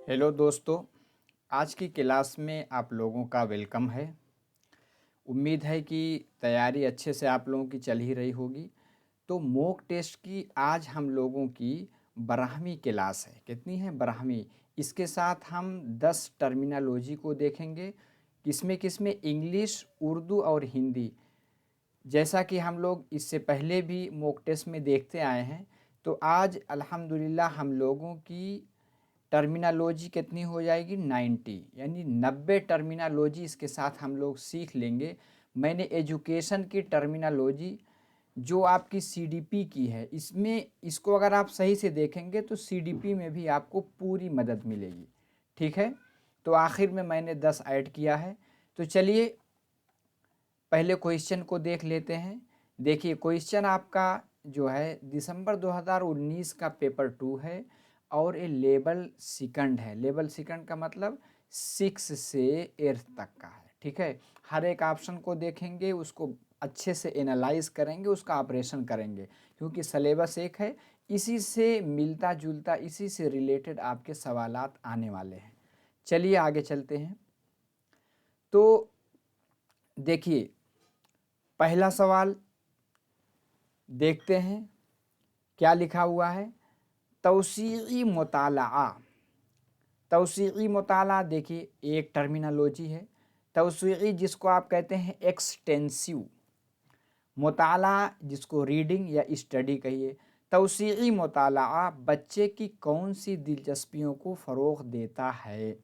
Hello दोस्तों। आज की क्लास में आप लोगों का वेलकम है। उम्मीद है कि तैयारी अच्छे से आप लोगों की चल ही रही होगी। तो मॉक टेस्ट की आज हम लोगों की 12वीं क्लास है। कितनी है? 12वीं। इसके साथ हम 10 टर्मिनोलॉजी को देखेंगे, किसमें किसमें इंग्लिश, उर्दू और हिंदी। जैसा कि हम लोग इससे पहले भी मॉक टेस्ट में देखते आए हैं, तो आज अल्हम्दुलिल्लाह हम लोगों की टर्मिनोलॉजी कितनी हो जाएगी? 90, यानी 90 टर्मिनोलॉजी इसके साथ हम लोग सीख लेंगे। मैंने एजुकेशन की टर्मिनोलॉजी जो आपकी सीडीपी की है, इसमें इसको अगर आप सही से देखेंगे तो सीडीपी में भी आपको पूरी मदद मिलेगी। ठीक है, तो आखिर में मैंने 10 ऐड किया है। तो चलिए पहले क्वेश्चन को देख लेते हैं। देखिए क्वेश्चन आपका जो है दिसंबर 2019 का पेपर 2 है और ये लेवल सेकंड है। लेवल सेकंड का मतलब 6 से 8 तक का है। ठीक है, हर एक ऑप्शन को देखेंगे, उसको अच्छे से एनालाइज करेंगे, उसका ऑपरेशन करेंगे, क्योंकि सिलेबस एक है। इसी से मिलता जुलता, इसी से रिलेटेड आपके सवालात आने वाले हैं। चलिए आगे चलते हैं। तो देखिए पहला सवाल देखते हैं क्या लिखा हुआ है। तौसीई मुताला। तौसीई मुताला देखिए एक टर्मिनोलॉजी है। तौसीई जिसको आप कहते हैं एक्सटेंसिव, मुताला जिसको रीडिंग या स्टडी कहिए। तौसीई मुताला बच्चे की कौन सी दिलचस्पियों को फ़रोग़ देता है?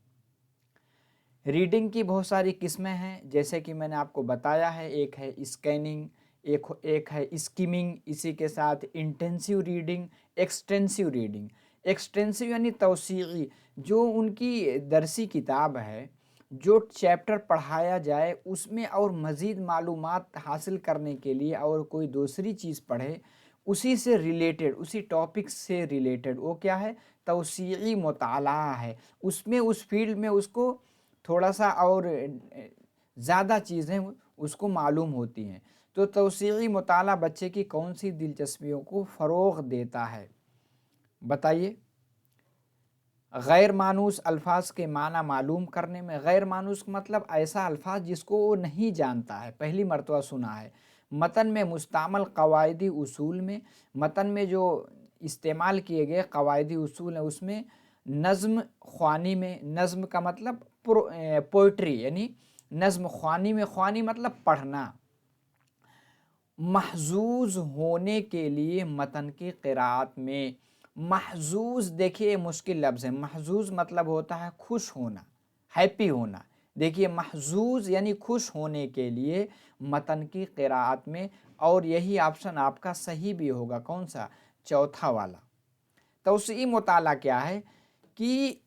रीडिंग की बहुत सारी किस्में हैं, जैसे कि मैंने आपको बताया है। एक है स्कैनिंग, एक है स्किमिंग, इसी के साथ intensive reading, extensive reading. Extensive यानी तौसीई, जो उनकी दरसी किताब है, जो चैप्टर पढ़ाया जाए उसमें और मज़ीद मालूमात हासिल करने के लिए और कोई दूसरी चीज़ पढ़े, उसी से रिलेटेड, उसी टॉपिक से रिलेटेड, वो क्या है? तौसीई मुताला है। उसमें उस फील्ड में उसको थोड़ा सा और ज़्यादा चीज़ें उसको मालूम होती हैं। तो तौसीई मुताला बच्चे की कौन सी दिलचस्पियों को फ़रोग़ देता है? बताइए। गैर मानूस अल्फाज के माना मालूम करने में। गैर मानूस मतलब ऐसा अल्फाज जिसको वो नहीं जानता है, पहली मरतबा सुना है। मतन में मुस्तामल कवायदी उसूल में, मतन में जो इस्तेमाल किए गए कवायदी उसूल हैं उसमें नज़्म ख़्वानी में। नज़्म का मतलब पोइट्री, यानी नज़्म ख़्वानी में, ख़्वानी मतलब पढ़ना। महजूज होने के लिए मतन की क़िराअत में। महजूज देखिए मुश्किल लफ्ज़ है। महजूज मतलब होता है खुश होना, हैप्पी होना। देखिए महजूज यानी खुश होने के लिए मतन की क़िराअत में, और यही ऑप्शन आपका सही भी होगा। कौन सा? चौथा वाला। तौसीई मुताला क्या है कि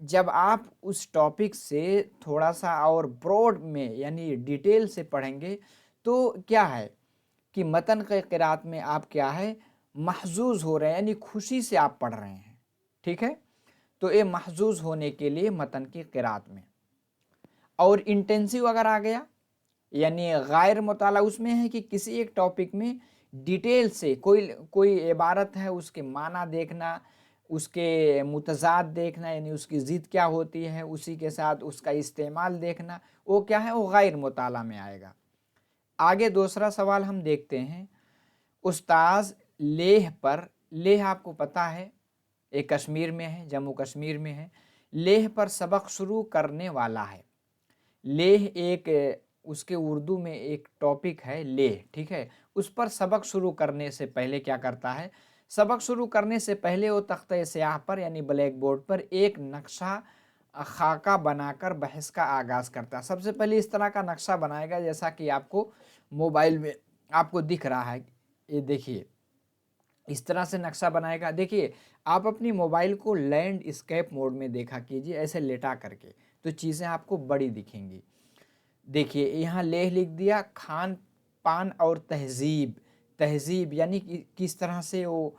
जब आप उस टॉपिक से थोड़ा सा और ब्रॉड में यानी डिटेल से पढ़ेंगे तो क्या है कि मतन के क़िराअत में आप क्या है, महजूज हो रहे हैं, यानी खुशी से आप पढ़ रहे हैं। ठीक है, तो ये महजूज होने के लिए मतन की क़िराअत में। और इंटेंसिव अगर आ गया, यानी गैर मुताला उसमें है कि किसी एक टॉपिक में डिटेल से कोई इबारत है, उसके माना देखना, उसके मुतज़ाद देखना, यानी उसकी ज़िद क्या होती है, उसी के साथ उसका इस्तेमाल देखना, वो क्या है, वो गैर मुताला में आएगा। आगे दूसरा सवाल हम देखते हैं। उस्ताज़ लेह पर, लेह आपको पता है एक कश्मीर में है, जम्मू कश्मीर में है। लेह पर सबक शुरू करने वाला है। लेह एक उसके उर्दू में एक टॉपिक है लेह। ठीक है, उस पर सबक शुरू करने से पहले क्या करता है? सबक शुरू करने से पहले वो तख्ते स्याह पर यानी ब्लैक बोर्ड पर एक नक्शा खाका बनाकर बहस का आगाज़ करता है। सबसे पहले इस तरह का नक्शा बनाएगा जैसा कि आपको मोबाइल में आपको दिख रहा है। ये देखिए इस तरह से नक्शा बनाएगा। देखिए आप अपनी मोबाइल को लैंडस्केप मोड में देखा कीजिए, ऐसे लेटा करके, तो चीज़ें आपको बड़ी दिखेंगी। देखिए यहाँ लेह लिख दिया, खान पान और तहज़ीब। तहज़ीब यानी कि किस तरह से वो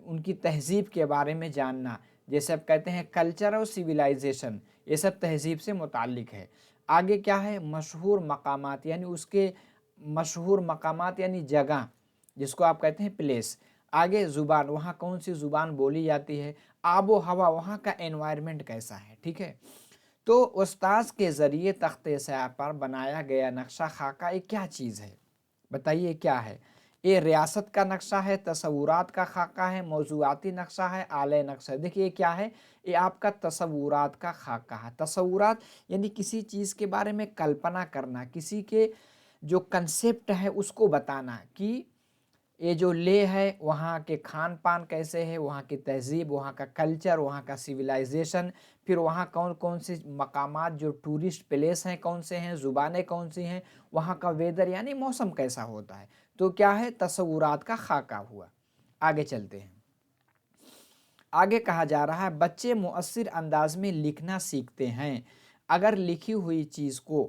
उनकी तहज़ीब के बारे में जानना, जैसे आप कहते हैं कल्चर और सिविलाइजेशन, ये सब तहज़ीब से मुताल्लिक़ है। आगे क्या है? मशहूर मकामात, यानी उसके मशहूर मकामात यानी जगह, जिसको आप कहते हैं प्लेस। आगे ज़ुबान, वहाँ कौन सी ज़ुबान बोली जाती है। आबो हवा, वहाँ का एनवायरनमेंट कैसा है, ठीक है। तो उस्ताद के ज़रिए तख्ते स्याह पर बनाया गया नक्शा खाका ये क्या चीज़ है, बताइए क्या है। ये रियासत का नक्शा है, तसव्वुरात का खाका है, मौज़ूआती नक्शा है, आले नक्शा है। देखिए क्या है, ये आपका तसव्वुरात का खाका है। तसव्वुरात यानी किसी चीज़ के बारे में कल्पना करना, किसी के जो कंसेप्ट है उसको बताना कि ये जो लेह है वहाँ के खान पान कैसे है, वहाँ की तहज़ीब, वहाँ का कल्चर, वहाँ का सिविलाइजेशन, फिर वहाँ कौन कौन से मकामात जो टूरिस्ट प्लेस हैं कौन से हैं, ज़ुबानें कौन सी हैं, वहाँ का वेदर यानी मौसम कैसा होता है। तो क्या है, तसव्वुरात का खाका हुआ। आगे चलते हैं। आगे कहा जा रहा है बच्चे मुअस्सिर अंदाज में लिखना सीखते हैं अगर लिखी हुई चीज़ को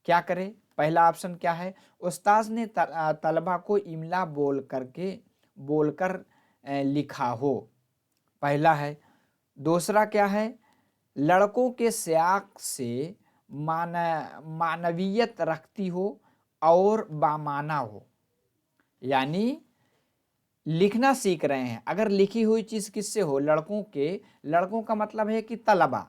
क्या करें। पहला ऑप्शन क्या है, उस्ताद ने तलबा को इमला बोलकर लिखा हो, पहला है। दूसरा क्या है, लड़कों के सियाक से मानवियत रखती हो और बामाना हो, यानी लिखना सीख रहे हैं अगर लिखी हुई चीज़ किससे हो, लड़कों का मतलब है कि तलबा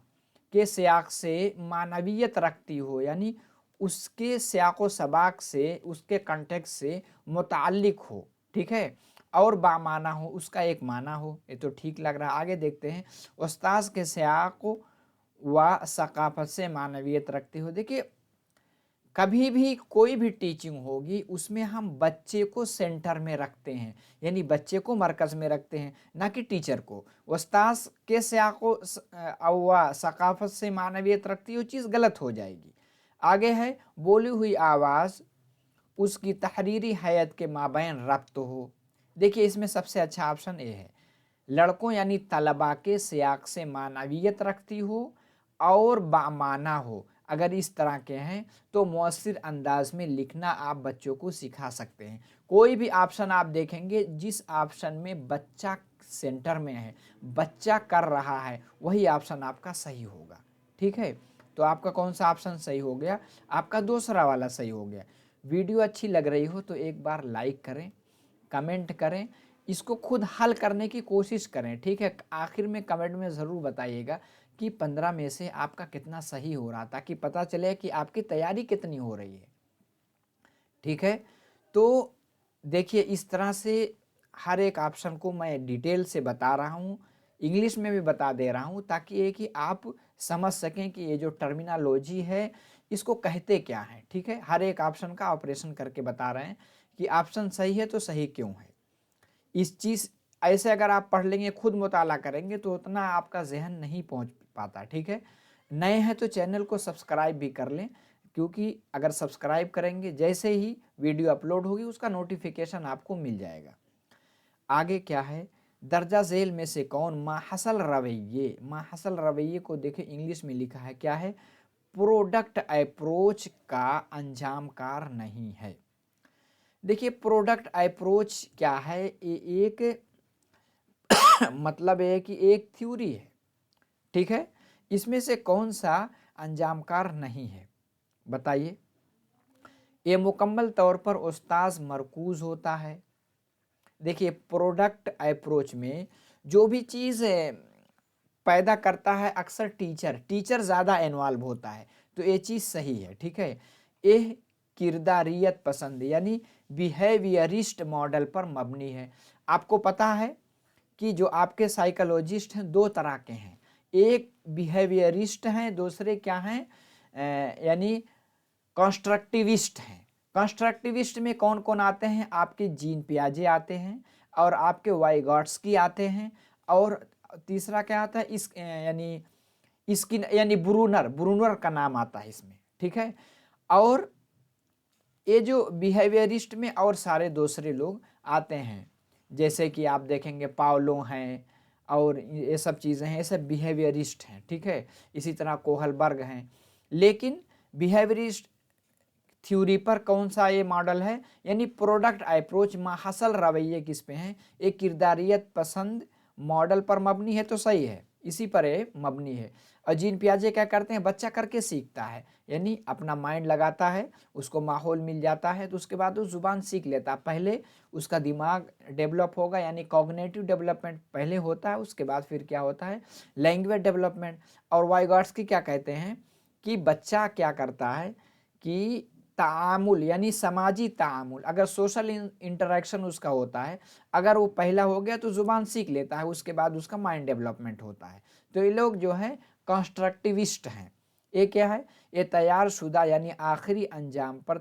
के सियाक से मानवियत रखती हो, यानी उसके सियाको सबाक से, उसके कंटेक्स्ट से मुताल्लिक हो, ठीक है, और बामाना हो, उसका एक माना हो। ये तो ठीक लग रहा है। आगे देखते हैं, उस्ताद के सियाको व सकाफत से मानवियत रखती हो। देखिए कभी भी कोई भी टीचिंग होगी उसमें हम बच्चे को सेंटर में रखते हैं, यानी बच्चे को मरकज़ में रखते हैं, ना कि टीचर को। उस्ताद के सियाको व सकाफत से मानवियत रखती हो, चीज़ गलत हो जाएगी। आगे है, बोली हुई आवाज़ उसकी तहरीरी हैत के माबैन रब्त हो। देखिए इसमें सबसे अच्छा ऑप्शन ए है, लड़कों यानी तलबा के सियाक से मानवियत रखती हो और बामाना हो। अगर इस तरह के हैं तो मुअस्सिर अंदाज में लिखना आप बच्चों को सिखा सकते हैं। कोई भी ऑप्शन आप देखेंगे जिस ऑप्शन में बच्चा सेंटर में है, बच्चा कर रहा है, वही ऑप्शन आपका सही होगा, ठीक है। तो आपका कौन सा ऑप्शन सही हो गया, आपका दूसरा वाला सही हो गया। वीडियो अच्छी लग रही हो तो एक बार लाइक करें, कमेंट करें, इसको खुद हल करने की कोशिश करें, ठीक है। आखिर में कमेंट में ज़रूर बताइएगा कि 15 में से आपका कितना सही हो रहा, ताकि पता चले कि आपकी तैयारी कितनी हो रही है, ठीक है। तो देखिए इस तरह से हर एक ऑप्शन को मैं डिटेल से बता रहा हूँ, इंग्लिश में भी बता दे रहा हूँ, ताकि ये कि आप समझ सकें कि ये जो टर्मिनोलॉजी है इसको कहते क्या है, ठीक है। हर एक ऑप्शन का ऑपरेशन करके बता रहे हैं कि ऑप्शन सही है तो सही क्यों है। इस चीज़ ऐसे अगर आप पढ़ लेंगे, खुद मुताला करेंगे तो उतना आपका जहन नहीं पहुंच पाता, ठीक है। नए हैं तो चैनल को सब्सक्राइब भी कर लें, क्योंकि अगर सब्सक्राइब करेंगे जैसे ही वीडियो अपलोड होगी उसका नोटिफिकेशन आपको मिल जाएगा। आगे क्या है, दर्जा झेल में से कौन माहसल रवैये को देखिए इंग्लिश में लिखा है क्या है, प्रोडक्ट अप्रोच का अंजामकार नहीं है। देखिए प्रोडक्ट अप्रोच क्या है, ये एक मतलब है कि एक थ्योरी है, ठीक है। इसमें से कौन सा अंजामकार नहीं है, बताइए। ये मुकम्मल तौर पर उस्ताद मरकूज होता है। देखिए प्रोडक्ट अप्रोच में जो भी चीज़ पैदा करता है अक्सर टीचर ज़्यादा इन्वॉल्व होता है, तो ये चीज़ सही है, ठीक है। ये किरदारियत पसंद यानी बिहेवियरिस्ट मॉडल पर मबनी है। आपको पता है कि जो आपके साइकोलॉजिस्ट हैं दो तरह के हैं, एक बिहेवियरिस्ट हैं, दूसरे क्या हैं यानी कंस्ट्रक्टिविस्ट हैं। कंस्ट्रक्टिविस्ट में कौन कौन आते हैं, आपके जीन पियाजे आते हैं और आपके वाइगॉट्स्की आते हैं, और तीसरा क्या आता है इस यानी ब्रूनर का नाम आता है इसमें, ठीक है। और ये जो बिहेवियरिस्ट में और सारे दूसरे लोग आते हैं, जैसे कि आप देखेंगे पावलो हैं और ये सब चीज़ें हैं, ये सब बिहेवियरिस्ट हैं, ठीक है। इसी तरह कोहलबर्ग हैं। लेकिन बिहेवियरिस्ट थ्योरी पर कौन सा ये मॉडल है, यानी प्रोडक्ट अप्रोच माहसल रवैये किस पे हैं, एक किरदारियत पसंद मॉडल पर मबनी है, तो सही है। इसी पर ये मबनी है। और जीन पियाजे क्या करते हैं, बच्चा करके सीखता है, यानी अपना माइंड लगाता है, उसको माहौल मिल जाता है तो उसके बाद वो ज़ुबान सीख लेता है। पहले उसका दिमाग डेवलप होगा, यानी कॉग्निटिव डेवलपमेंट पहले होता है, उसके बाद फिर क्या होता है, लैंग्वेज डेवलपमेंट। और वाइगॉट्स्की क्या कहते हैं कि बच्चा क्या करता है कि तामुल यानी समाजी तामुल, अगर सोशल इंटरेक्शन उसका होता है, अगर वो पहला हो गया तो ज़ुबान सीख लेता है, उसके बाद उसका माइंड डेवलपमेंट होता है। तो ये लोग जो है कंस्ट्रक्टिविस्ट हैं। ये क्या है, ये तैयार शुदा यानी आखिरी अंजाम पर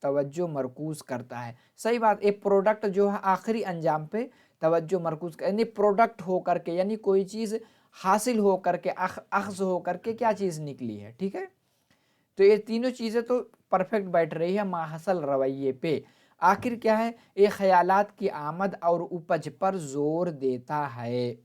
तवज्जो मरकूज़ करता है। सही बात, एक प्रोडक्ट जो है आखिरी अंजाम पे तवज्जो मरकूज़ यानी प्रोडक्ट हो करके, यानी कोई चीज़ हासिल हो करके, अख्ज़ हो करके क्या चीज़ निकली है, ठीक है। तो ये तीनों चीज़ें तो परफेक्ट बैठ रही है माहसल रवैये पे। आखिर क्या है, ये ख्यालात की आमद और उपज पर जोर देता है।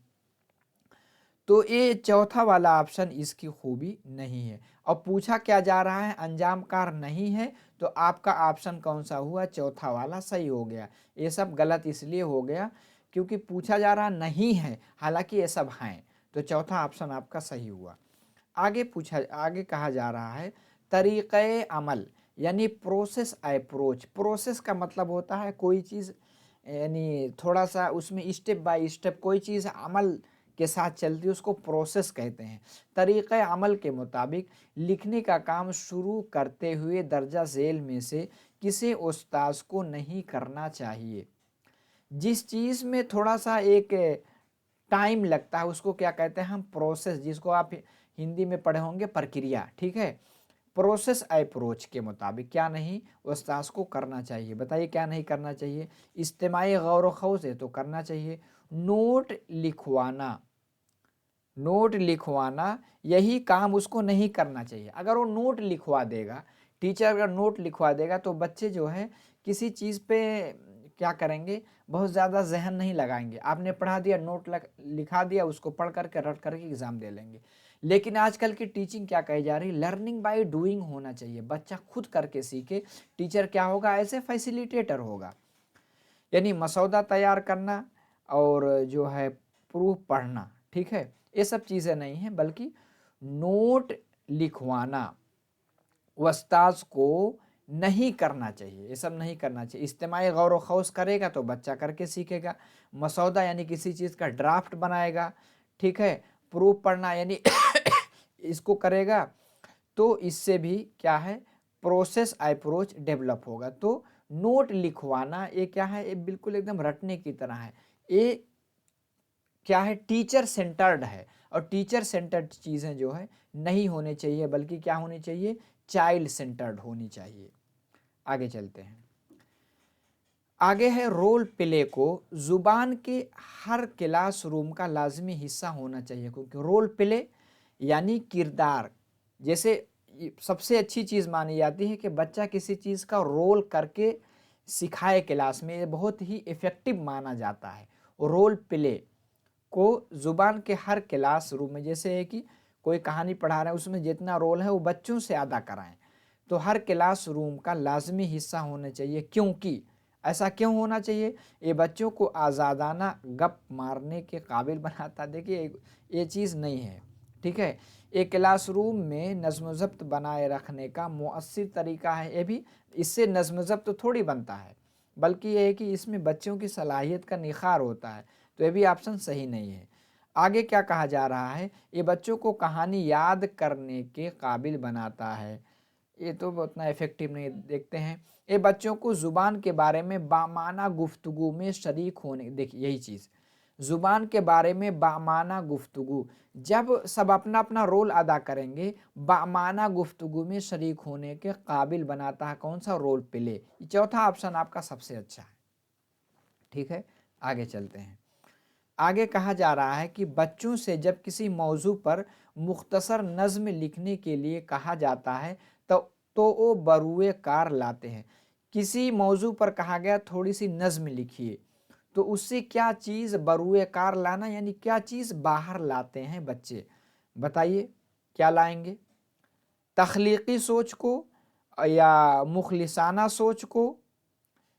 तो ये चौथा वाला ऑप्शन इसकी खूबी नहीं है। और पूछा क्या जा रहा है, अंजामकार नहीं है, तो आपका ऑप्शन कौन सा हुआ, चौथा वाला सही हो गया। ये सब गलत इसलिए हो गया क्योंकि पूछा जा रहा नहीं है, हालांकि ये सब हैं, तो चौथा ऑप्शन आपका सही हुआ। आगे कहा जा रहा है तरीक़े अमल यानी प्रोसेस अप्रोच। प्रोसेस का मतलब होता है कोई चीज़, यानी थोड़ा सा उसमें स्टेप बाय स्टेप कोई चीज़ अमल के साथ चलती है, उसको प्रोसेस कहते हैं। तरीक़े अमल के मुताबिक लिखने का काम शुरू करते हुए दर्जा झेल में से किसी उस्ताद को नहीं करना चाहिए। जिस चीज़ में थोड़ा सा एक टाइम लगता है उसको क्या कहते हैं हम, प्रोसेस, जिसको आप हिंदी में पढ़े होंगे प्रक्रिया, ठीक है। प्रोसेस अप्रोच के मुताबिक क्या नहीं उस्ताद को करना चाहिए, बताइए क्या नहीं करना चाहिए। इज्तिमाई गौर व से तो करना चाहिए। नोट लिखवाना यही काम उसको नहीं करना चाहिए। अगर वो नोट लिखवा देगा, टीचर अगर नोट लिखवा देगा तो बच्चे जो है किसी चीज़ पे क्या करेंगे, बहुत ज़्यादा जहन नहीं लगाएंगे। आपने पढ़ा दिया, नोट लिखा दिया, उसको पढ़ करके रट करके एग्ज़ाम दे लेंगे। लेकिन आजकल की टीचिंग क्या कही जा रही है, लर्निंग बाय डूइंग होना चाहिए, बच्चा खुद करके सीखे। टीचर क्या होगा, ऐसे फैसिलिटेटर होगा, यानी मसौदा तैयार करना और जो है प्रूफ पढ़ना, ठीक है, ये सब चीज़ें नहीं हैं, बल्कि नोट लिखवाना उस्ताद को नहीं करना चाहिए, ये सब नहीं करना चाहिए। इज्तिमाई गौर व खौस करेगा तो बच्चा करके सीखेगा। मसौदा यानी किसी चीज़ का ड्राफ्ट बनाएगा, ठीक है। प्रूफ पढ़ना यानी इसको करेगा, तो इससे भी क्या है, प्रोसेस अप्रोच डेवलप होगा। तो नोट लिखवाना ये क्या है, ये बिल्कुल एकदम रटने की तरह है। ये क्या है, टीचर सेंटर्ड है, और टीचर सेंटर्ड चीज़ें जो है नहीं होनी चाहिए, बल्कि क्या होनी चाहिए, चाइल्ड सेंटर्ड होनी चाहिए। आगे चलते हैं। आगे है रोल प्ले को ज़ुबान के हर क्लासरूम का लाजमी हिस्सा होना चाहिए, क्योंकि रोल प्ले यानी किरदार, जैसे सबसे अच्छी चीज़ मानी जाती है कि बच्चा किसी चीज़ का रोल करके सिखाए क्लास में, ये बहुत ही इफ़ेक्टिव माना जाता है। रोल प्ले को ज़ुबान के हर क्लास रूम में, जैसे है कि कोई कहानी पढ़ा रहे हैं, उसमें जितना रोल है वो बच्चों से अदा कराएं, तो हर क्लास रूम का लाजमी हिस्सा होना चाहिए। क्योंकि ऐसा क्यों होना चाहिए, ये बच्चों को आज़ादाना गप मारने के काबिल बनाता। देखिए ये चीज़ नहीं है, ठीक है। एक क्लासरूम में नज़्म व ज़ब्त बनाए रखने का मुअस्सिर तरीका है, ये भी इससे नज़्म व ज़ब्त थोड़ी बनता है, बल्कि ये है कि इसमें बच्चों की सलाहियत का निखार होता है। तो ये भी ऑप्शन सही नहीं है। आगे क्या कहा जा रहा है, ये बच्चों को कहानी याद करने के काबिल बनाता है, ये तो उतना इफेक्टिव नहीं। देखते हैं, ये बच्चों को ज़ुबान के बारे में बामाना गुफ्तगू में शरीक होने, देखिए यही चीज़, ज़ुबान के बारे में बामाना गुफ्तगू, जब सब अपना अपना रोल अदा करेंगे, बामाना गुफ्तगू में शरीक होने के काबिल बनाता है। कौन सा, रोल प्ले। चौथा ऑप्शन आपका सबसे अच्छा है, ठीक है। आगे चलते हैं। आगे कहा जा रहा है कि बच्चों से जब किसी मौजू पर मुख्तसर नज़्म लिखने के लिए कहा जाता है तो वो बरूए कार लाते हैं। किसी मौजू पर कहा गया थोड़ी सी नज़्म लिखिए, तो उससे क्या चीज़ बरूए कार लाना, यानी क्या चीज़ बाहर लाते हैं बच्चे, बताइए क्या लाएंगे, तख्लीकी सोच को, या मुखलिसाना सोच को,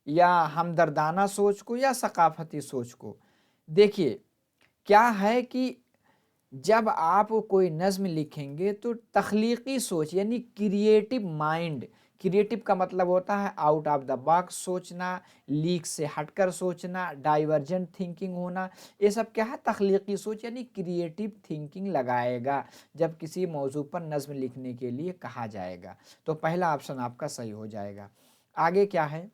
या हमदर्दाना सोच को, या सकाफती सोच को। देखिए क्या है कि जब आप कोई नज़्म लिखेंगे तो तख्लीकी सोच यानी क्रिएटिव माइंड, क्रिएटिव का मतलब होता है आउट ऑफ द बॉक्स सोचना, लीक से हटकर सोचना, डाइवर्जेंट थिंकिंग होना, ये सब क्या है तख्लीकी सोच यानी क्रिएटिव थिंकिंग लगाएगा जब किसी मौजू पर नज़्म लिखने के लिए कहा जाएगा। तो पहला ऑप्शन आपका सही हो जाएगा। आगे क्या है,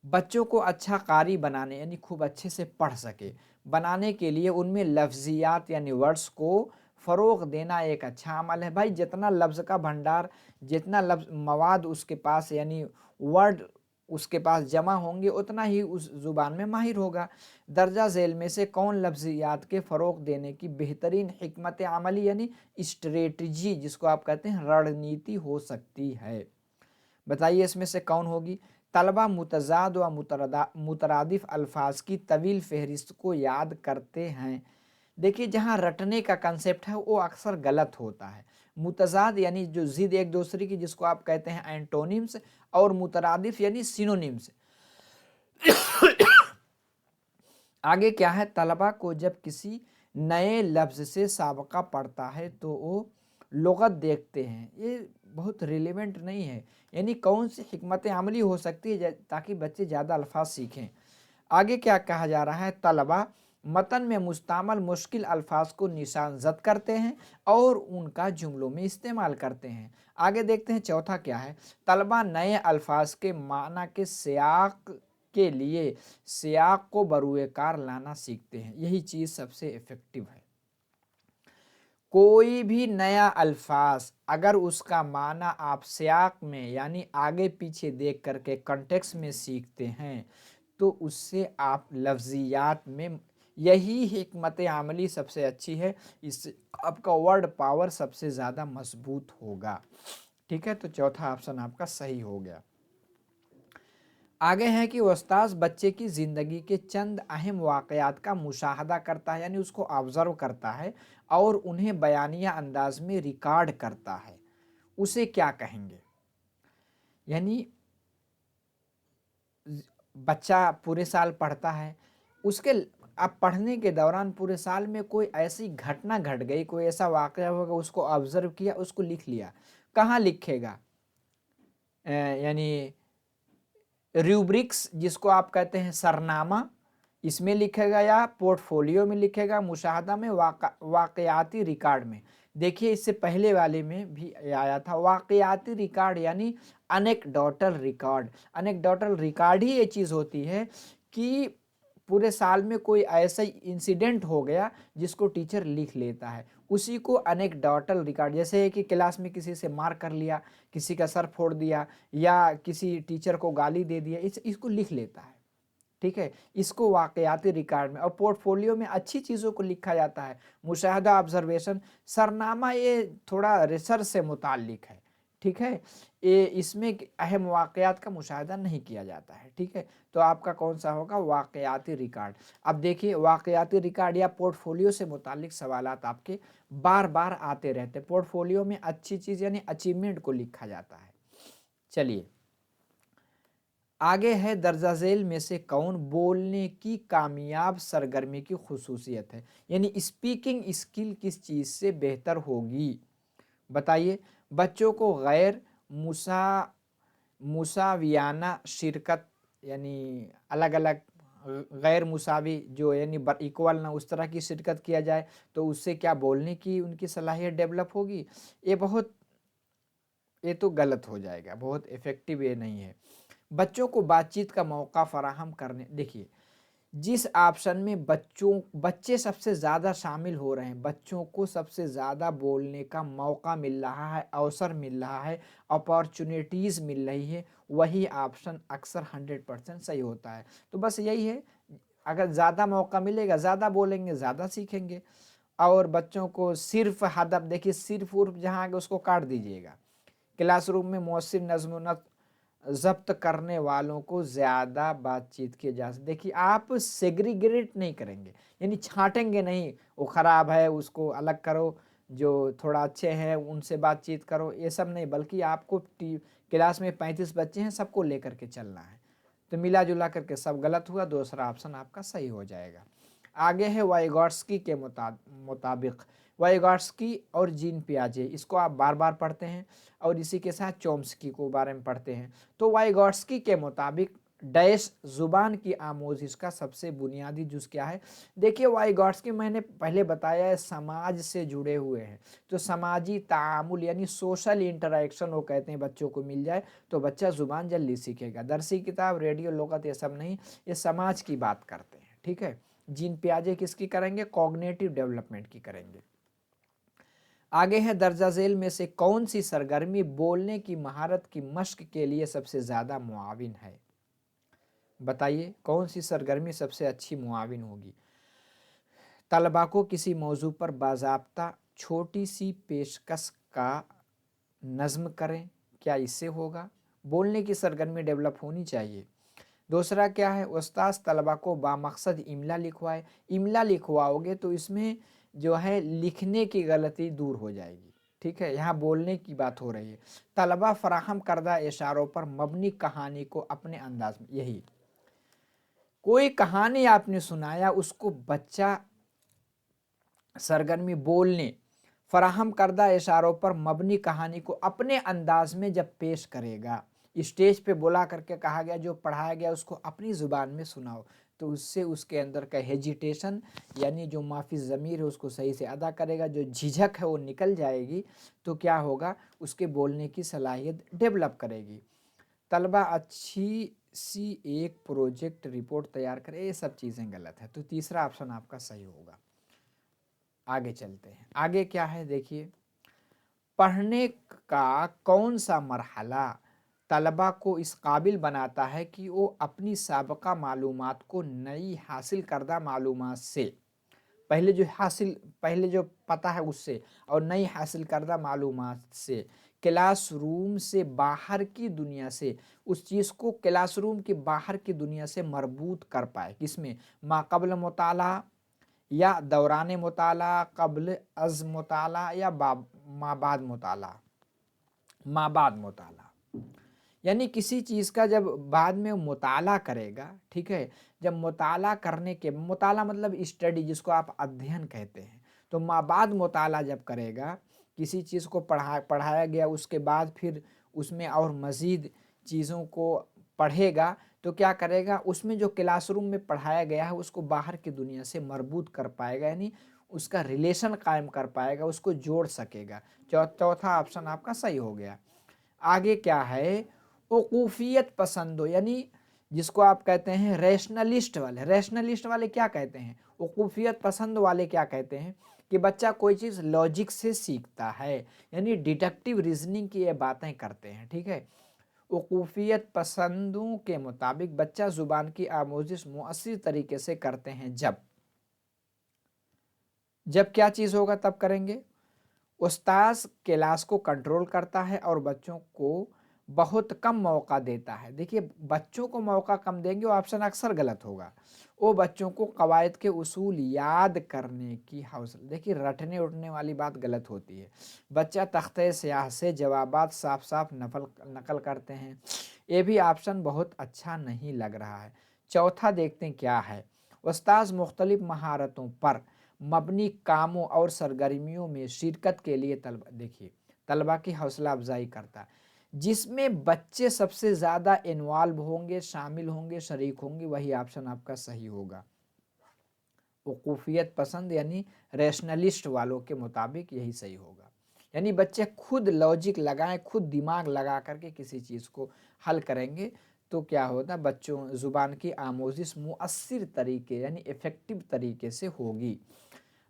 बच्चों को अच्छा कारी बनाने यानी खूब अच्छे से पढ़ सके बनाने के लिए उनमें लफ्ज़ियात यानी वर्ड्स को फ़रोग़ देना एक अच्छा अमल है। भाई जितना लफ्ज़ का भंडार, जितना लफ्ज़ मवाद उसके पास यानी वर्ड उसके पास जमा होंगे उतना ही उस ज़ुबान में माहिर होगा। दर्जा झेल में से कौन लफ्ज़ियात के फ़रोग़ देने की बेहतरीन हिकमत अमली यानी स्ट्रेटजी जिसको आप कहते हैं रणनीति हो सकती है, बताइए इसमें से कौन होगी। तलबा मुतज़ाद व मुतरादिफ अल्फाज की तवील फहरिस्त को याद करते हैं। देखिए जहाँ रटने का कंसेप्ट है वो अक्सर गलत होता है। मुतज़ाद यानी जो ज़िद एक दूसरे की जिसको आप कहते हैं एंटोनिम्स, और मुतरादिफ यानी सिनोनिम्स। आगे क्या है, तलबा को जब किसी नए लफ्ज़ से साबका पढ़ता है तो वो लुग़त देखते हैं, ये बहुत रिलेवेंट नहीं है, यानी कौन सी हिकमत अमली हो सकती है ताकि बच्चे ज़्यादा अल्फाज सीखें। आगे क्या कहा जा रहा है, तलबा मतन में मुस्तमाल मुश्किल अल्फाज को निशान ज़द करते हैं और उनका जुमलों में इस्तेमाल करते हैं। आगे देखते हैं चौथा क्या है, तलबा नए अल्फाज के माना के सियाक के लिए सियाक को बरूए कार लाना सीखते हैं, यही चीज़ सबसे इफ़ेक्टिव है। कोई भी नया अल्फाज अगर उसका माना आप सियाक में यानी आगे पीछे देख करके कॉन्टेक्स्ट में सीखते हैं तो उससे आप लफ्ज़ियात में यही हिकमत अमली सबसे अच्छी है, इससे आपका वर्ड पावर सबसे ज़्यादा मजबूत होगा। ठीक है, तो चौथा ऑप्शन आपका सही हो गया। आगे है कि उस्ताद बच्चे की ज़िंदगी के चंद अहम वाक़यात का मुशाहदा करता है यानी उसको ऑब्ज़र्व करता है और उन्हें बयानिया अंदाज में रिकॉर्ड करता है, उसे क्या कहेंगे। यानी बच्चा पूरे साल पढ़ता है, उसके अब पढ़ने के दौरान पूरे साल में कोई ऐसी घटना घट गई, कोई ऐसा वाक़या होगा, उसको ऑब्ज़र्व किया, उसको लिख लिया, कहाँ लिखेगा, यानी रूब्रिक्स जिसको आप कहते हैं सरनामा, इसमें लिखेगा या पोर्टफोलियो में लिखेगा, मुशाहदा में, वाक़याती रिकॉर्ड में। देखिए इससे पहले वाले में भी आया था वाक़याती रिकॉर्ड यानी अनेक्डोटल रिकॉर्ड। अनेक्डोटल रिकॉर्ड ही ये चीज़ होती है कि पूरे साल में कोई ऐसा इंसिडेंट हो गया जिसको टीचर लिख लेता है, उसी को अनेक्डोटल रिकॉर्ड। जैसे है कि क्लास में किसी से मार कर लिया, किसी का सर फोड़ दिया या किसी टीचर को गाली दे दिया, इसको लिख लेता है। ठीक है, इसको वाक़याती रिकॉर्ड में। और पोर्टफोलियो में अच्छी चीज़ों को लिखा जाता है, मुशाहदा ऑब्जर्वेशन। सरनामा ये थोड़ा रिसर्च से मुताल्लिक है, ठीक है, ये इसमें अहम वाक़यात का मुशाहदा नहीं किया जाता है। ठीक है, तो आपका कौन सा होगा, वाक़याती रिकॉर्ड। अब देखिए वाक़याती रिकॉर्ड या पोर्टफोलियो से मुताल्लिक सवालात आपके बार बार आते रहते हैं। पोर्टफोलियो में अच्छी चीज़ यानी अचीवमेंट को लिखा जाता है। चलिए आगे है, दर्जा झेल में से कौन बोलने की कामयाब सरगर्मी की खुसूसियत है, यानी स्पीकिंग स्किल किस चीज़ से बेहतर होगी, बताइए। बच्चों को गैर मुसावियाना शिरकत यानी अलग अलग गैर मुसावी जो यानी इक्वल ना उस तरह की शिरकत किया जाए तो उससे क्या बोलने की उनकी सलाहियत डेवलप होगी। ये तो गलत हो जाएगा, बहुत इफ़ेक्टिव ये नहीं है। बच्चों को बातचीत का मौका फराहम करने, देखिए जिस ऑप्शन में बच्चे सबसे ज़्यादा शामिल हो रहे हैं, बच्चों को सबसे ज़्यादा बोलने का मौका मिल रहा है, अवसर मिल रहा है, अपॉर्चुनिटीज़ मिल रही है, वही ऑप्शन अक्सर 100% सही होता है। तो बस यही है, अगर ज़्यादा मौका मिलेगा ज़्यादा बोलेंगे ज़्यादा सीखेंगे। और बच्चों को सिर्फ हदफ, देखिए सिर्फ उर्फ जहाँ आगे उसको काट दीजिएगा। क्लासरूम में मौसर नज़्म ज़ब्त करने वालों को ज़्यादा बातचीत की जा सकती। देखिए आप सेग्रीगेट नहीं करेंगे यानी छांटेंगे नहीं, वो ख़राब है उसको अलग करो, जो थोड़ा अच्छे हैं उनसे बातचीत करो, ये सब नहीं, बल्कि आपको क्लास में 35 बच्चे हैं सबको लेकर के चलना है। तो मिला जुला करके सब गलत हुआ, दूसरा ऑप्शन आपका सही हो जाएगा। आगे है वाइगॉट्स्की के मुताबिक, वाइगॉट्स्की और जीन पियाजे, इसको आप बार बार पढ़ते हैं और इसी के साथ चोम्स्की को बारे में पढ़ते हैं। तो वाइगॉट्स्की के मुताबिक डैश जुबान की आमोजिश का सबसे बुनियादी जुज क्या है। देखिए वाइगॉट्स्की मैंने पहले बताया है समाज से जुड़े हुए हैं, तो समाजी तामुल यानी सोशल इंटरेक्शन वो कहते हैं बच्चों को मिल जाए तो बच्चा जुबान जल्दी सीखेगा। दरसी किताब, रेडियो, लुगत ये सब नहीं, ये समाज की बात करते हैं, ठीक है। जीन पियाजे किसकी करेंगे, कॉग्निटिव डेवलपमेंट की करेंगे। आगे है दर्जा झेल में से कौन सी सरगर्मी बोलने की महारत की मश्क के लिए सबसे ज़्यादा मुआविन है। बताइए कौन सी सरगर्मी सबसे अच्छी मुआविन होगी। तलबा को किसी मौजू पर बाज़ाब्ता छोटी सी पेशकश का नज़्म करें, क्या इससे होगा। बोलने की सरगर्मी डेवलप होनी चाहिए। दूसरा क्या है, उस्ताद तलबा को बामकसद इमला लिखवाए। इमला लिखवाओगे तो इसमें जो है लिखने की गलती दूर हो जाएगी, ठीक है। यहाँ बोलने की बात हो रही है। तलबा फराहम करदा इशारों पर मबनी कहानी को अपने अंदाज में, यही कोई कहानी आपने सुनाया उसको बच्चा सरगर्मी बोलने फराहम करदा इशारों पर मबनी कहानी को अपने अंदाज में जब पेश करेगा, स्टेज पे बोला करके कहा गया जो पढ़ाया गया उसको अपनी ज़ुबान में सुनाओ, तो उससे उसके अंदर का हेजिटेशन यानी जो माफी ज़मीर है उसको सही से अदा करेगा, जो झिझक है वो निकल जाएगी, तो क्या होगा, उसके बोलने की सलाहियत डेवलप करेगी। तलबा अच्छी सी एक प्रोजेक्ट रिपोर्ट तैयार करे, ये सब चीज़ें गलत है, तो तीसरा ऑप्शन आपका सही होगा। आगे चलते हैं, आगे क्या है देखिए, पढ़ने का कौन सा मरहला तलबा को इस काबिल बनाता है कि वो अपनी साबका मालूमात को नई हासिल करदा मालूमात से, पहले जो पता है उससे और नई हासिल करदा मालूमात से क्लासरूम से बाहर की दुनिया से, उस चीज़ को क्लासरूम के बाहर की दुनिया से मरबूत कर पाए, किसमें, माक़बल मुताला या दौरान मुताला, कब्ल अज़ मुताला या माबाद मुताला। माबाद मुताला यानी किसी चीज़ का जब बाद में मुताला करेगा, ठीक है, जब मुताला करने के, मुताला मतलब स्टडी जिसको आप अध्ययन कहते हैं, तो माबाद मुताला जब करेगा, किसी चीज़ को पढ़ाया गया उसके बाद फिर उसमें और मज़ीद चीज़ों को पढ़ेगा, तो क्या करेगा, उसमें जो क्लासरूम में पढ़ाया गया है उसको बाहर की दुनिया से मरबूत कर पाएगा, यानी उसका रिलेशन कायम कर पाएगा, उसको जोड़ सकेगा। चौथा ऑप्शन आपका सही हो गया। आगे क्या है, उकूफियत पसंदो यानी जिसको आप कहते हैं रैशनलिस्ट वाले क्या कहते हैं, उकूफियत पसंद वाले क्या कहते हैं कि बच्चा कोई चीज़ लॉजिक से सीखता है, यानी डिडक्टिव रीजनिंग की ये बातें करते हैं, ठीक है। उकूफियत पसंदों के मुताबिक बच्चा ज़ुबान की आमोजिश मुअस्सिर तरीके से करते हैं जब क्या चीज़ होगा तब करेंगे, उस्ताद क्लास को कंट्रोल करता है और बच्चों को बहुत कम मौका देता है। देखिए बच्चों को मौका कम देंगे वो ऑप्शन अक्सर गलत होगा। वो बच्चों को कवायद के उसूल याद करने की हौसला, देखिए रटने उठने वाली बात गलत होती है। बच्चा तख्ते स्याह से जवाबात साफ साफ नकल करते हैं, ये भी ऑप्शन बहुत अच्छा नहीं लग रहा है। चौथा देखते हैं क्या है, उस्ताद मुख्तलिफ महारतों पर मबनी कामों और सरगर्मियों में शिरकत के लिए तलबा की हौसला अफजाई करता है, जिसमें बच्चे सबसे ज़्यादा इन्वॉल्व होंगे, शामिल होंगे, शरीक होंगे, वही ऑप्शन आपका सही होगा। वकूफ़ियत पसंद यानी रैशनलिस्ट वालों के मुताबिक यही सही होगा, यानी बच्चे खुद लॉजिक लगाएं, खुद दिमाग लगा करके किसी चीज़ को हल करेंगे, तो क्या होता, बच्चों ज़ुबान की आमोजिश मुअस्सिर तरीके यानी इफ़ेक्टिव तरीके से होगी।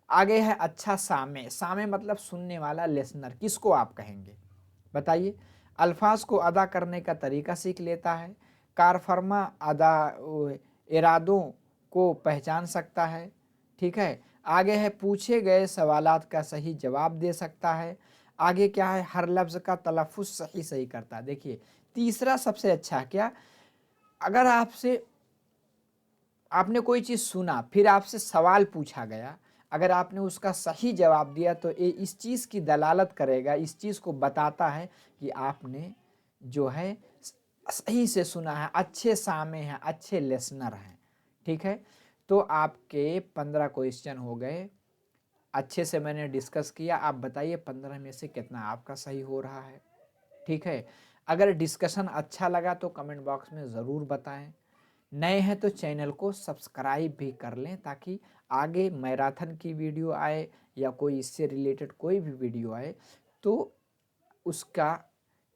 आगे है अच्छा सामे मतलब सुनने वाला, लिसनर किसको आप कहेंगे बताइए। अल्फाज को अदा करने का तरीका सीख लेता है, कारफरमा इरादों को पहचान सकता है, ठीक है। आगे है पूछे गए सवालात का सही जवाब दे सकता है। आगे क्या है, हर लफ्ज़ का तलफ़ुज़ सही करता है। देखिए तीसरा सबसे अच्छा क्या, अगर आपने कोई चीज़ सुना फिर आपसे सवाल पूछा गया, अगर आपने उसका सही जवाब दिया तो ये इस चीज़ की दलालत करेगा, इस चीज़ को बताता है कि आपने जो है सही से सुना है, अच्छे सामे हैं, अच्छे लिसनर हैं, ठीक है। तो आपके 15 क्वेश्चन हो गए, अच्छे से मैंने डिस्कस किया। आप बताइए 15 में से कितना आपका सही हो रहा है, ठीक है। अगर डिस्कशन अच्छा लगा तो कमेंट बॉक्स में ज़रूर बताएं। नए हैं तो चैनल को सब्सक्राइब भी कर लें, ताकि आगे मैराथन की वीडियो आए या कोई इससे रिलेटेड कोई भी वीडियो आए तो उसका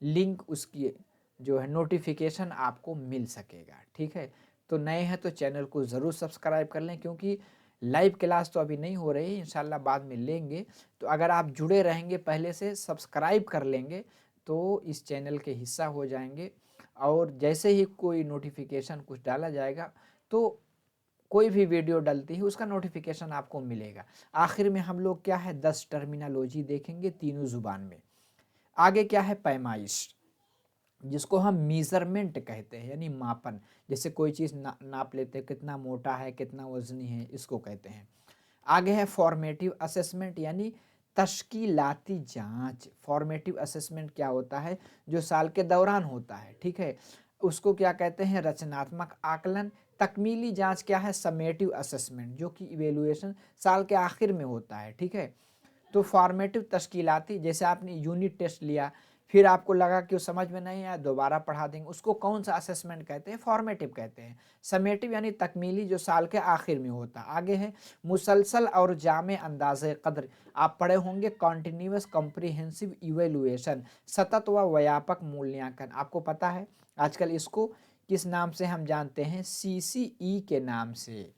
लिंक, उसकी जो है नोटिफिकेशन आपको मिल सकेगा, ठीक है। तो नए हैं तो चैनल को ज़रूर सब्सक्राइब कर लें, क्योंकि लाइव क्लास तो अभी नहीं हो रही, इंशाल्लाह बाद में लेंगे। तो अगर आप जुड़े रहेंगे, पहले से सब्सक्राइब कर लेंगे, तो इस चैनल के हिस्सा हो जाएंगे, और जैसे ही कोई नोटिफिकेशन कुछ डाला जाएगा तो कोई भी वीडियो डलती है उसका नोटिफिकेशन आपको मिलेगा। आखिर में हम लोग क्या है 10 टर्मिनोलॉजी देखेंगे तीनों ज़ुबान में। आगे क्या है पैमाइश, जिसको हम मीज़रमेंट कहते हैं, यानी मापन। जैसे कोई चीज़ नाप लेते हैं, कितना मोटा है, कितना वजनी है, इसको कहते हैं। आगे है फॉर्मेटिव असेसमेंट, यानी तश्कीलाती जांच। फॉर्मेटिव असेसमेंट क्या होता है, जो साल के दौरान होता है, ठीक है, उसको क्या कहते हैं, रचनात्मक आकलन। तकमीली जांच क्या है, समेटिव असेसमेंट, जो कि इवेलुएशन साल के आखिर में होता है, ठीक है। तो फॉर्मेटिव तश्कीलाती, जैसे आपने यूनिट टेस्ट लिया, फिर आपको लगा कि वो समझ में नहीं आया, दोबारा पढ़ा देंगे, उसको कौन सा असेसमेंट कहते हैं, फॉर्मेटिव कहते हैं। समेटिव यानी तकमीली, जो साल के आखिर में होता है। आगे है मुसलसल और जामे अंदाज़े कद्र। आप पढ़े होंगे कॉन्टिन्यूस कॉम्प्रिहेंसिव इवेलुएशन, सतत व व्यापक मूल्यांकन। आपको पता है आजकल इसको किस नाम से हम जानते हैं, CCE के नाम से।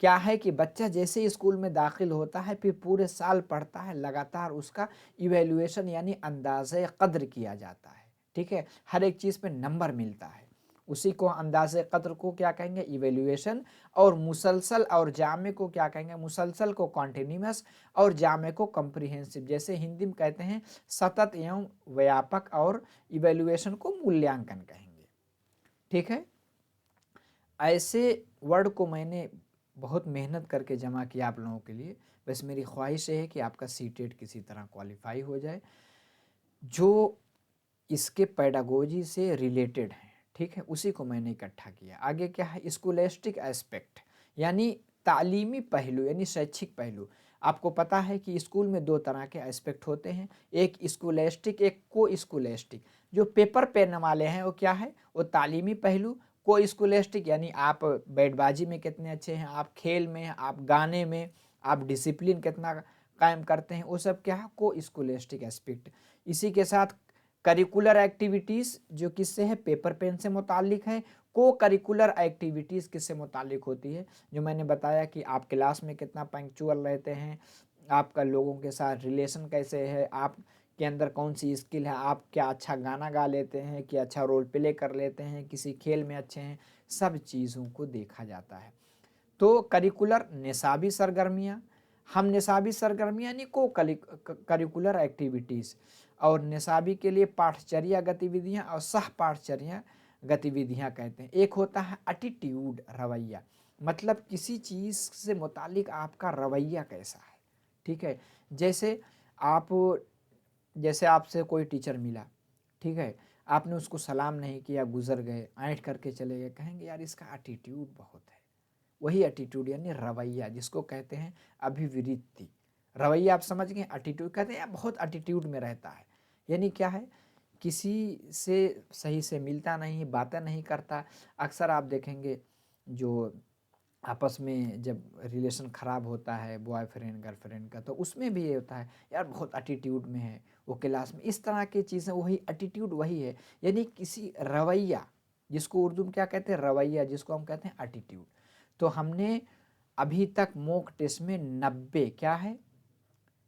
क्या है कि बच्चा जैसे ही स्कूल में दाखिल होता है, फिर पूरे साल पढ़ता है, लगातार उसका इवेल्युएशन यानी अंदाज़े कद्र किया जाता है, ठीक है। हर एक चीज़ पे नंबर मिलता है, उसी को अंदाज़े कद्र को क्या कहेंगे, इवेल्युएशन। और मुसलसल और जामे को क्या कहेंगे, मुसलसल को कॉन्टिन्यूस और जामे को कॉम्प्रिहेंसिव। जैसे हिंदी में कहते हैं सतत एवं व्यापक, और इवेल्युएशन को मूल्यांकन कहेंगे, ठीक है। ऐसे वर्ड को मैंने बहुत मेहनत करके जमा किया आप लोगों के लिए। बस मेरी ख्वाहिश है कि आपका सीटेट किसी तरह क्वालिफाई हो जाए, जो इसके पेडागोजी से रिलेटेड है, ठीक है, उसी को मैंने इकट्ठा किया। आगे क्या है, स्कूलेस्टिक एस्पेक्ट, यानी तालीमी पहलू, यानी शैक्षिक पहलू। आपको पता है कि स्कूल में 2 तरह के एस्पेक्ट होते हैं, एक स्कूलेस्टिक, एक को स्कूलेस्टिक। जो पेपर पेन वाले हैं वो क्या है, वो तालीमी पहलू। को स्कूलेस्टिक यानी आप बैटबाजी में कितने अच्छे हैं, आप खेल में, आप गाने में, आप डिसिप्लिन कितना कायम करते हैं, वो सब क्या है, को स्कूलेस्टिक एस्पेक्ट। इसी के साथ करिकुलर एक्टिविटीज़, जो किससे है, पेपर पेन से मुतालिक है। को करिकुलर एक्टिविटीज़ किससे मुतालिक होती है, जो मैंने बताया कि आप क्लास में कितना पंक्चुअल रहते हैं, आपका लोगों के साथ रिलेशन कैसे है, आप के अंदर कौन सी स्किल है, आप क्या अच्छा गाना गा लेते हैं, कि अच्छा रोल प्ले कर लेते हैं, किसी खेल में अच्छे हैं, सब चीज़ों को देखा जाता है। तो करिकुलर निसाबी सरगर्मियाँ, हम निसाबी सरगर्मियाँ यानी को करिकुलर एक्टिविटीज़, और निसाबी के लिए पाठचर्या गतिविधियाँ और सह पाठचर्या गतिविधियाँ कहते हैं। एक होता है एटीट्यूड, रवैया, मतलब किसी चीज़ से मुतालिक आपका रवैया कैसा है, ठीक है। जैसे आप, जैसे आपसे कोई टीचर मिला, ठीक है, आपने उसको सलाम नहीं किया, गुजर गए, ऐंठ करके चले गए, कहेंगे यार इसका एटीट्यूड बहुत है। वही एटीट्यूड यानी रवैया, जिसको कहते हैं अभिवृत्ति। रवैया आप समझ गए, एटीट्यूड कहते हैं यार बहुत एटीट्यूड में रहता है, यानी क्या है, किसी से सही से मिलता नहीं, बातें नहीं करता। अक्सर आप देखेंगे जो आपस में जब रिलेशन ख़राब होता है बॉयफ्रेंड गर्लफ्रेंड का, तो उसमें भी ये होता है यार बहुत एटीट्यूड में है वो क्लास में, इस तरह की चीज़ें। वही एटीट्यूड वही है, यानी किसी रवैया, जिसको उर्दू में क्या कहते हैं, रवैया, जिसको हम कहते हैं एटीट्यूड। तो हमने अभी तक मॉक टेस्ट में 90 क्या है,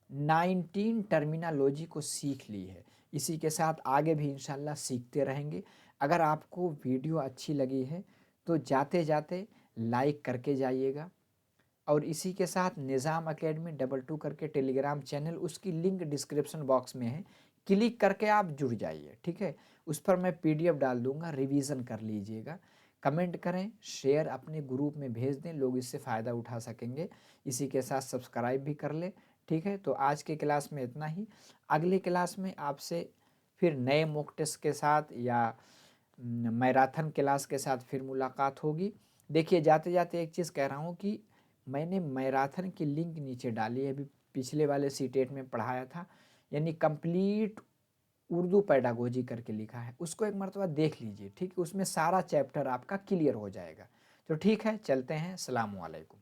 19 टर्मिनोलॉजी को सीख ली है। इसी के साथ आगे भी इंशाल्लाह सीखते रहेंगे। अगर आपको वीडियो अच्छी लगी है तो जाते जाते लाइक करके जाइएगा, और इसी के साथ निज़ाम एकेडमी 22 करके टेलीग्राम चैनल, उसकी लिंक डिस्क्रिप्शन बॉक्स में है, क्लिक करके आप जुड़ जाइए, ठीक है। उस पर मैं PDF डाल दूंगा, रिवीजन कर लीजिएगा, कमेंट करें, शेयर अपने ग्रुप में भेज दें, लोग इससे फ़ायदा उठा सकेंगे। इसी के साथ सब्सक्राइब भी कर लें, ठीक है। तो आज के क्लास में इतना ही। अगले क्लास में आपसे फिर नए मॉक टेस्ट के साथ या मैराथन क्लास के साथ फिर मुलाकात होगी। देखिए जाते जाते एक चीज़ कह रहा हूँ कि मैंने मैराथन की लिंक नीचे डाली है, अभी पिछले वाले सीटेट में पढ़ाया था, यानी कंप्लीट उर्दू पेडागोजी करके लिखा है, उसको एक मरतबा देख लीजिए, ठीक है, उसमें सारा चैप्टर आपका क्लियर हो जाएगा। तो ठीक है, चलते हैं, अस्सलाम वालेकुम।